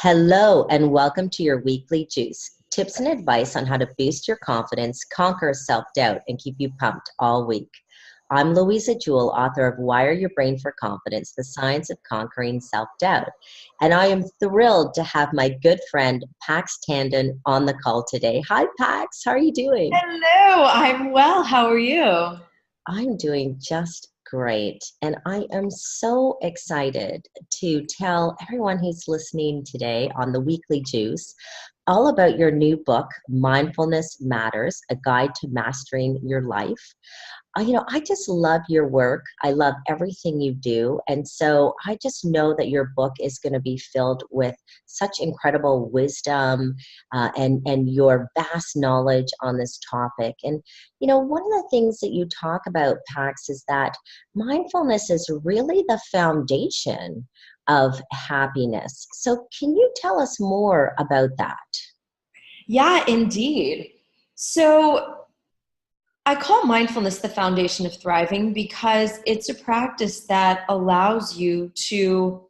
Hello, and welcome to your weekly juice. Tips and advice on how to boost your confidence, conquer self-doubt, and keep you pumped all week. I'm Louisa Jewell, author of Wire Your Brain for Confidence, The Science of Conquering Self-Doubt. And I am thrilled to have my good friend, Pax Tandon, on the call today. Hi, Pax. How are you doing? Hello, I'm well. How are you? I'm doing just great. And I am so excited to tell everyone who's listening today on the Weekly Juice all about your new book, Mindfulness Matters, A Guide to Mastering Your Life. I just love your work. I love everything you do. And so I just know that your book is going to be filled with such incredible wisdom and your vast knowledge on this topic. And, one of the things that you talk about, Pax, is that mindfulness is really the foundation of happiness. So can you tell us more about that? Yeah, indeed. So I call mindfulness the foundation of thriving because it's a practice that allows you to,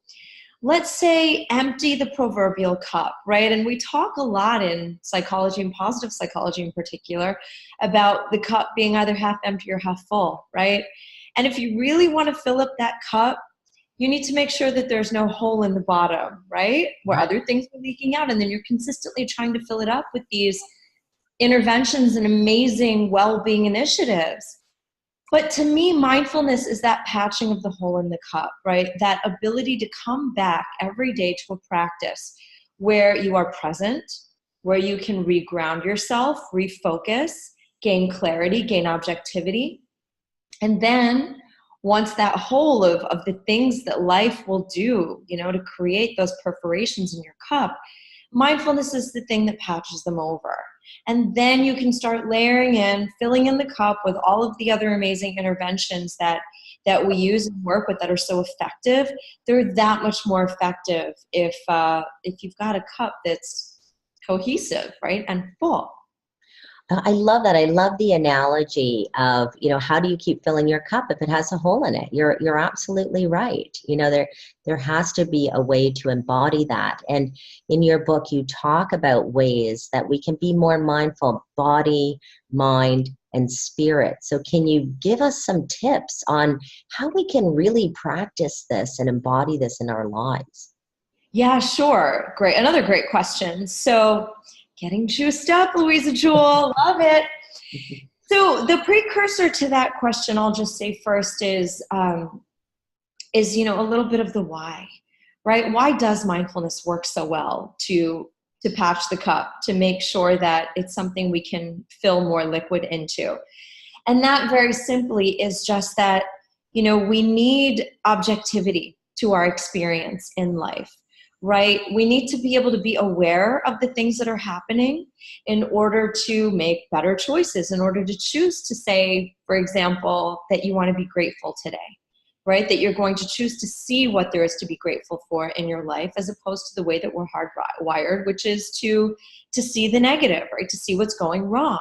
let's say, empty the proverbial cup, right? And we talk a lot in psychology and positive psychology in particular about the cup being either half empty or half full, right? And if you really want to fill up that cup, you need to make sure that there's no hole in the bottom, right? Where other things are leaking out. And then you're consistently trying to fill it up with these interventions and amazing well-being initiatives. But to me, mindfulness is that patching of the hole in the cup, right? That ability to come back every day to a practice where you are present, where you can reground yourself, refocus, gain clarity, gain objectivity. And then once that whole of the things that life will do, to create those perforations in your cup, mindfulness is the thing that patches them over. And then you can start layering in, filling in the cup with all of the other amazing interventions that we use and work with that are so effective. They're that much more effective if you've got a cup that's cohesive, right, and full. I love that. I love the analogy of, how do you keep filling your cup if it has a hole in it? You're absolutely right. There has to be a way to embody that. And in your book, you talk about ways that we can be more mindful, body, mind, and spirit. So can you give us some tips on how we can really practice this and embody this in our lives? Yeah, sure. Great. Another great question. So getting juiced up, Louisa Jewell. Love it. So the precursor to that question, I'll just say first is a little bit of the why, right? Why does mindfulness work so well to patch the cup, to make sure that it's something we can fill more liquid into? And that very simply is just that, we need objectivity to our experience in life. Right? We need to be able to be aware of the things that are happening in order to make better choices, in order to choose to say, for example, that you want to be grateful today, right? That you're going to choose to see what there is to be grateful for in your life, as opposed to the way that we're hardwired, which is to see the negative, right? To see what's going wrong.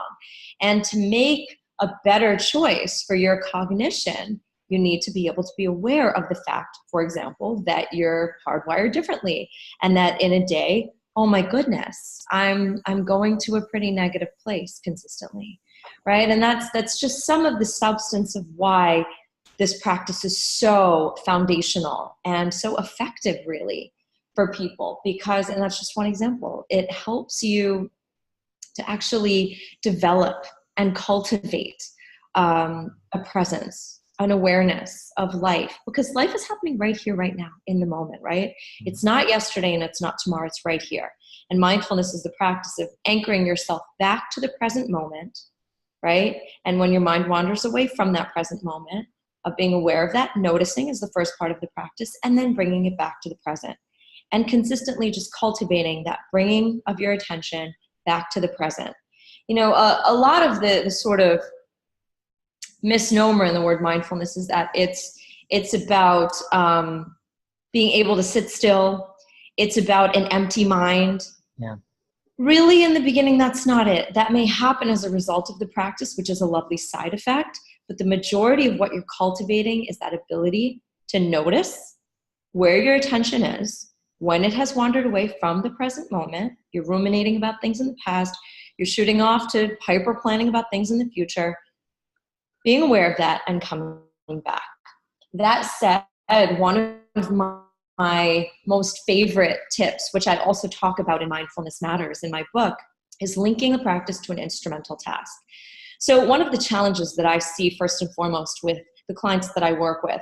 And to make a better choice for your cognition, you need to be able to be aware of the fact, for example, that you're hardwired differently, and that in a day, oh my goodness, I'm going to a pretty negative place consistently, right? And that's just some of the substance of why this practice is so foundational and so effective, really, for people. And that's just one example. It helps you to actually develop and cultivate a presence, an awareness of life, because life is happening right here, right now, in the moment, right? It's not yesterday and it's not tomorrow, it's right here. And mindfulness is the practice of anchoring yourself back to the present moment, right? And when your mind wanders away from that present moment, of being aware of that, noticing is the first part of the practice, and then bringing it back to the present. And consistently just cultivating that bringing of your attention back to the present. A lot of the sort of misnomer in the word mindfulness is that it's about being able to sit still. It's about an empty mind. Yeah. Really, in the beginning, that's not it. That may happen as a result of the practice, which is a lovely side effect. But the majority of what you're cultivating is that ability to notice where your attention is, when it has wandered away from the present moment, you're ruminating about things in the past, you're shooting off to hyper planning about things in the future, being aware of that and coming back. That said, one of my most favorite tips, which I also talk about in Mindfulness Matters in my book, is linking the practice to an instrumental task. So one of the challenges that I see first and foremost with the clients that I work with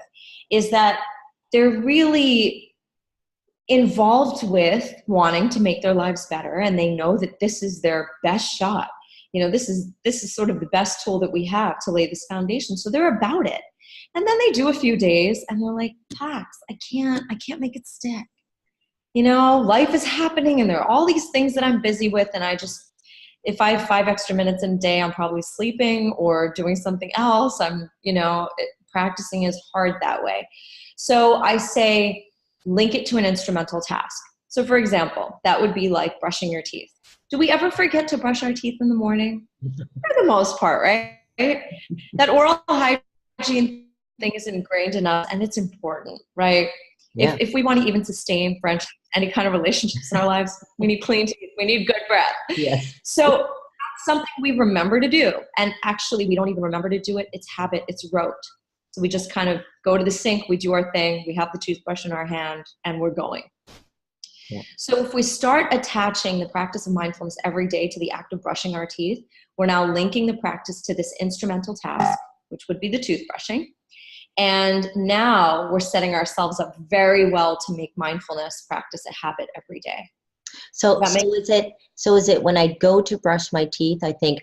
is that they're really involved with wanting to make their lives better, and they know that this is their best shot. This is sort of the best tool that we have to lay this foundation. So they're about it. And then they do a few days and they're like, Pax, I can't make it stick. Life is happening and there are all these things that I'm busy with, and if I have 5 extra minutes in a day, I'm probably sleeping or doing something else. Practicing is hard that way. So I say, link it to an instrumental task. So for example, that would be like brushing your teeth. Do we ever forget to brush our teeth in the morning? For the most part, right? That oral hygiene thing is ingrained in us, and it's important, right? Yeah. If we want to even sustain friendships, any kind of relationships in our lives, we need clean teeth, we need good breath. Yes. So that's something we remember to do. And actually, we don't even remember to do it. It's habit, it's rote. So we just kind of go to the sink, we do our thing, we have the toothbrush in our hand, and we're going. Yeah. So if we start attaching the practice of mindfulness every day to the act of brushing our teeth, we're now linking the practice to this instrumental task, which would be the toothbrushing. And now we're setting ourselves up very well to make mindfulness practice a habit every day. So is it when I go to brush my teeth, I think,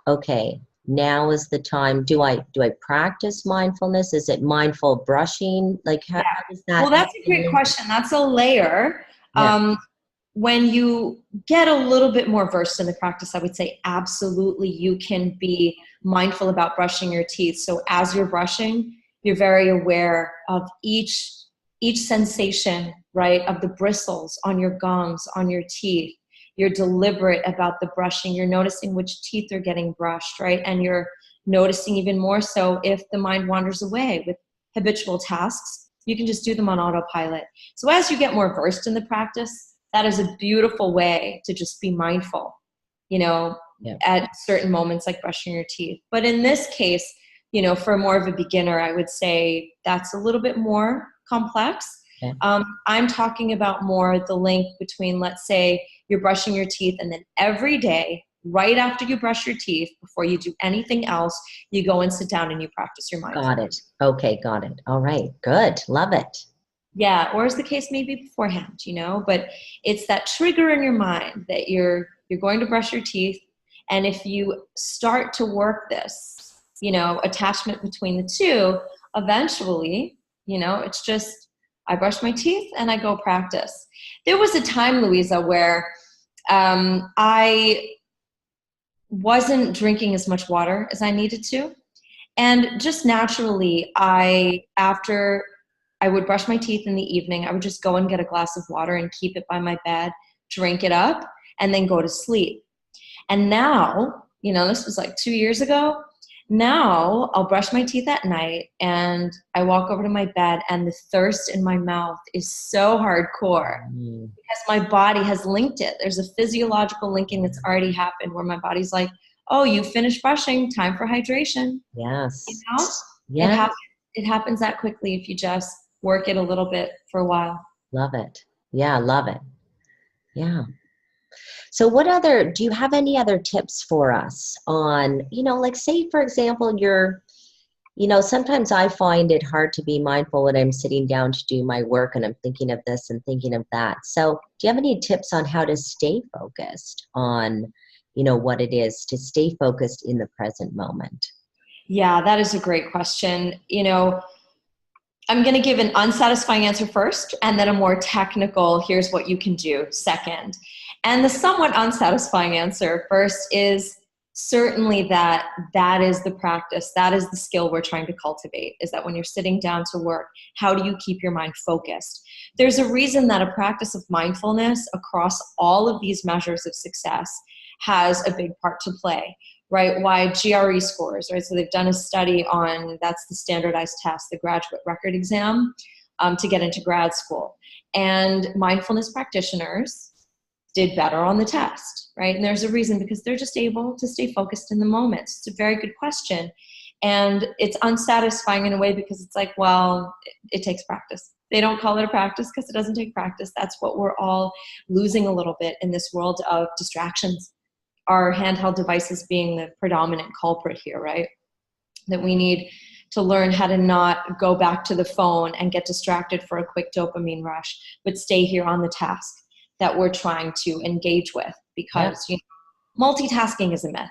okay, now is the time. Do I practice mindfulness? Is it mindful brushing? Like how does that? Well, that's a great question. That's a layer. Yeah. When you get a little bit more versed in the practice, I would say absolutely you can be mindful about brushing your teeth. So as you're brushing, you're very aware of each sensation, right, of the bristles on your gums, on your teeth. You're deliberate about the brushing. You're noticing which teeth are getting brushed, right? And you're noticing even more so if the mind wanders away with habitual tasks. You can just do them on autopilot. So as you get more versed in the practice, that is a beautiful way to just be mindful, at certain moments like brushing your teeth. But in this case, for more of a beginner, I would say that's a little bit more complex. Okay. I'm talking about more the link between, let's say, you're brushing your teeth, and then every day, right after you brush your teeth, before you do anything else, you go and sit down and you practice your mindfulness. Got it. Okay, got it. All right, good. Love it. Yeah, or as the case may be beforehand, but it's that trigger in your mind that you're going to brush your teeth, and if you start to work this, attachment between the two, eventually, it's just, I brush my teeth and I go practice. There was a time, Louisa, where I wasn't drinking as much water as I needed to. And just naturally, after I would brush my teeth in the evening, I would just go and get a glass of water and keep it by my bed, drink it up, and then go to sleep. And now, this was like 2 years ago, now I'll brush my teeth at night and I walk over to my bed and the thirst in my mouth is so hardcore because my body has linked it. There's a physiological linking that's already happened where my body's like, oh, you finished brushing, time for hydration. Yes. Yeah. It happens that quickly if you just work it a little bit for a while. Love it. Yeah, love it. Yeah. So do you have any other tips for us on, like say, for example, sometimes I find it hard to be mindful when I'm sitting down to do my work and I'm thinking of this and thinking of that. So do you have any tips on how to stay focused on, what it is to stay focused in the present moment? Yeah, that is a great question. I'm going to give an unsatisfying answer first and then a more technical, here's what you can do second. And the somewhat unsatisfying answer first is certainly that is the practice, that is the skill we're trying to cultivate, is that when you're sitting down to work, how do you keep your mind focused? There's a reason that a practice of mindfulness across all of these measures of success has a big part to play, right? Why GRE scores, right? So they've done a study on, that's the standardized test, the graduate record exam. to get into grad school. And mindfulness practitioners did better on the test, right? And there's a reason, because they're just able to stay focused in the moment. It's a very good question. And it's unsatisfying in a way, because it's like, well, it takes practice. They don't call it a practice because it doesn't take practice. That's what we're all losing a little bit in this world of distractions. Our handheld devices being the predominant culprit here, right? That we need to learn how to not go back to the phone and get distracted for a quick dopamine rush, but stay here on the task that we're trying to engage with, because multitasking is a myth.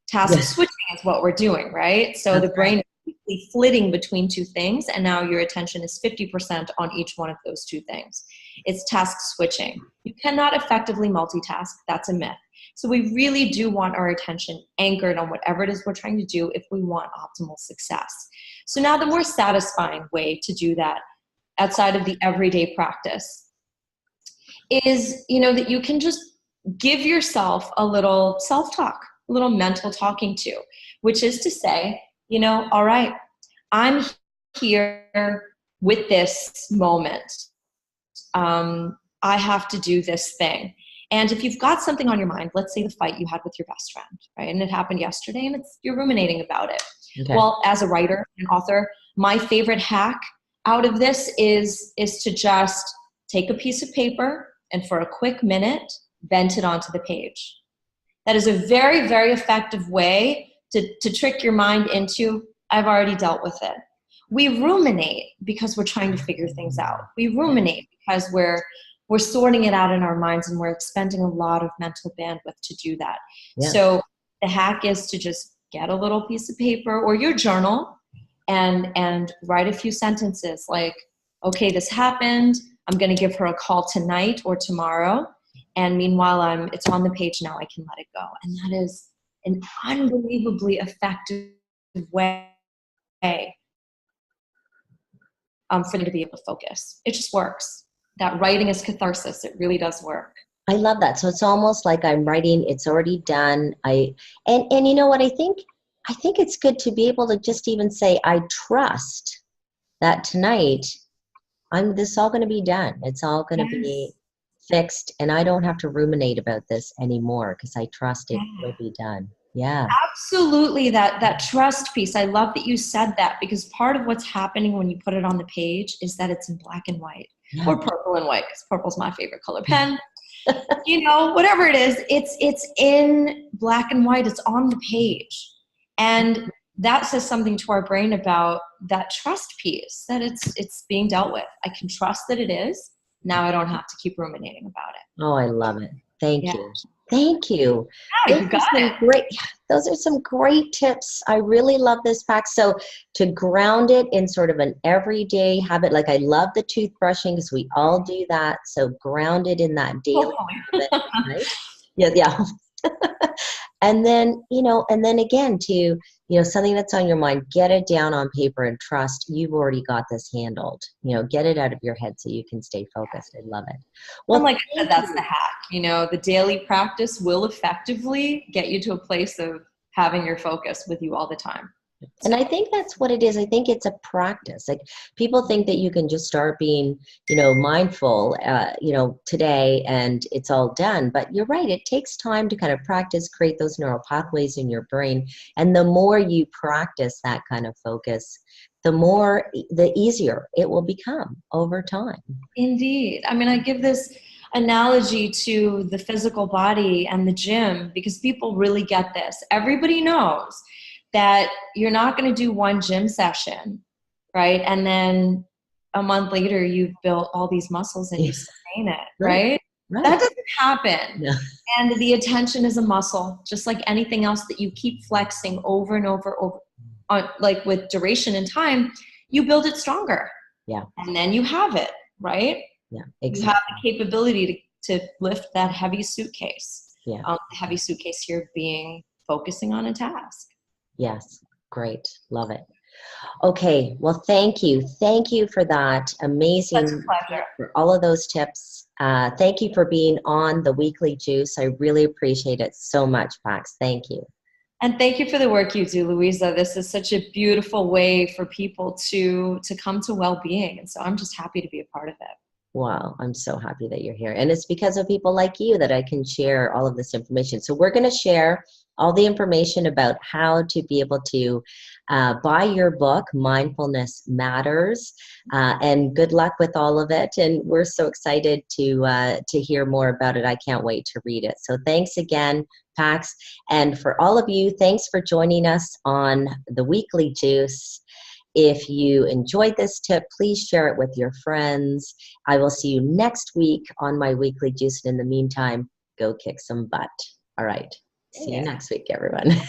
Task switching is what we're doing, right? So the brain is completely flitting between two things, and now your attention is 50% on each one of those two things. It's task switching. You cannot effectively multitask. That's a myth. So we really do want our attention anchored on whatever it is we're trying to do if we want optimal success. So now the more satisfying way to do that outside of the everyday practice is, that you can just give yourself a little self-talk, a little mental talking to, which is to say, all right, I'm here with this moment. I have to do this thing. And if you've got something on your mind, let's say the fight you had with your best friend, right? And it happened yesterday, and you're ruminating about it. Okay. Well, as a writer and author, my favorite hack out of this is to just take a piece of paper and for a quick minute, vent it onto the page. That is a very, very effective way to trick your mind into, I've already dealt with it. We ruminate because we're trying to figure things out. We ruminate because we're sorting it out in our minds, and we're expending a lot of mental bandwidth to do that. Yeah. So the hack is to just get a little piece of paper or your journal and write a few sentences like, okay, this happened. I'm going to give her a call tonight or tomorrow. And meanwhile, it's on the page now. I can let it go. And that is an unbelievably effective way for them to be able to focus. It just works. That writing is catharsis. It really does work. I love that. So it's almost like I'm writing, it's already done. And you know what I think it's good to be able to just even say, I trust that tonight this is all going to be done. It's all going to be fixed, and I don't have to ruminate about this anymore because I trust it will be done. Yeah. Absolutely. That trust piece. I love that you said that, because part of what's happening when you put it on the page is that it's in black and white. Yeah. Or purple and white, because purple's my favorite color pen. Whatever it is, it's in black and white. It's on the page. And that says something to our brain about that trust piece, that it's being dealt with. I can trust that it is. Now I don't have to keep ruminating about it. Oh, I love it. Thank you. Thank you. Yeah, you got it. Those are some great tips. I really love this, Pax. So to ground it in sort of an everyday habit, like I love the toothbrushing because we all do that. So ground it in that daily habit, right? Yeah. And then, and then again to, something that's on your mind, get it down on paper and trust you've already got this handled. Get it out of your head so you can stay focused. I love it. Well, like I said, that's the hack. The daily practice will effectively get you to a place of having your focus with you all the time. And I think that's what it is. I think it's a practice. Like people think that you can just start being, mindful, today and it's all done. But you're right. It takes time to kind of practice, create those neural pathways in your brain. And the more you practice that kind of focus, the easier it will become over time. Indeed. I mean, I give this analogy to the physical body and the gym because people really get this. Everybody knows that you're not going to do one gym session, right? And then a month later, you've built all these muscles and you sustain it, right? That doesn't happen. No. And the attention is a muscle, just like anything else that you keep flexing over and over, like with duration and time, you build it stronger. Yeah. And then you have it, right? Yeah, exactly. You have the capability to lift that heavy suitcase. Yeah. The heavy suitcase here being focusing on a task. Yes. Great. Love it. Okay. Well, thank you. Thank you for that. Amazing. That's a pleasure. For all of those tips. Thank you for being on the Weekly Juice. I really appreciate it so much, Pax. Thank you. And thank you for the work you do, Louisa. This is such a beautiful way for people to come to well-being. And so I'm just happy to be a part of it. Wow, I'm so happy that you're here. And it's because of people like you that I can share all of this information. So we're going to share all the information about how to be able to buy your book, Mindfulness Matters, and good luck with all of it. And we're so excited to hear more about it. I can't wait to read it. So thanks again, Pax. And for all of you, thanks for joining us on the Weekly Juice. If you enjoyed this tip, please share it with your friends. I will see you next week on my Weekly Juice. And in the meantime, go kick some butt. All right. See you next week, everyone.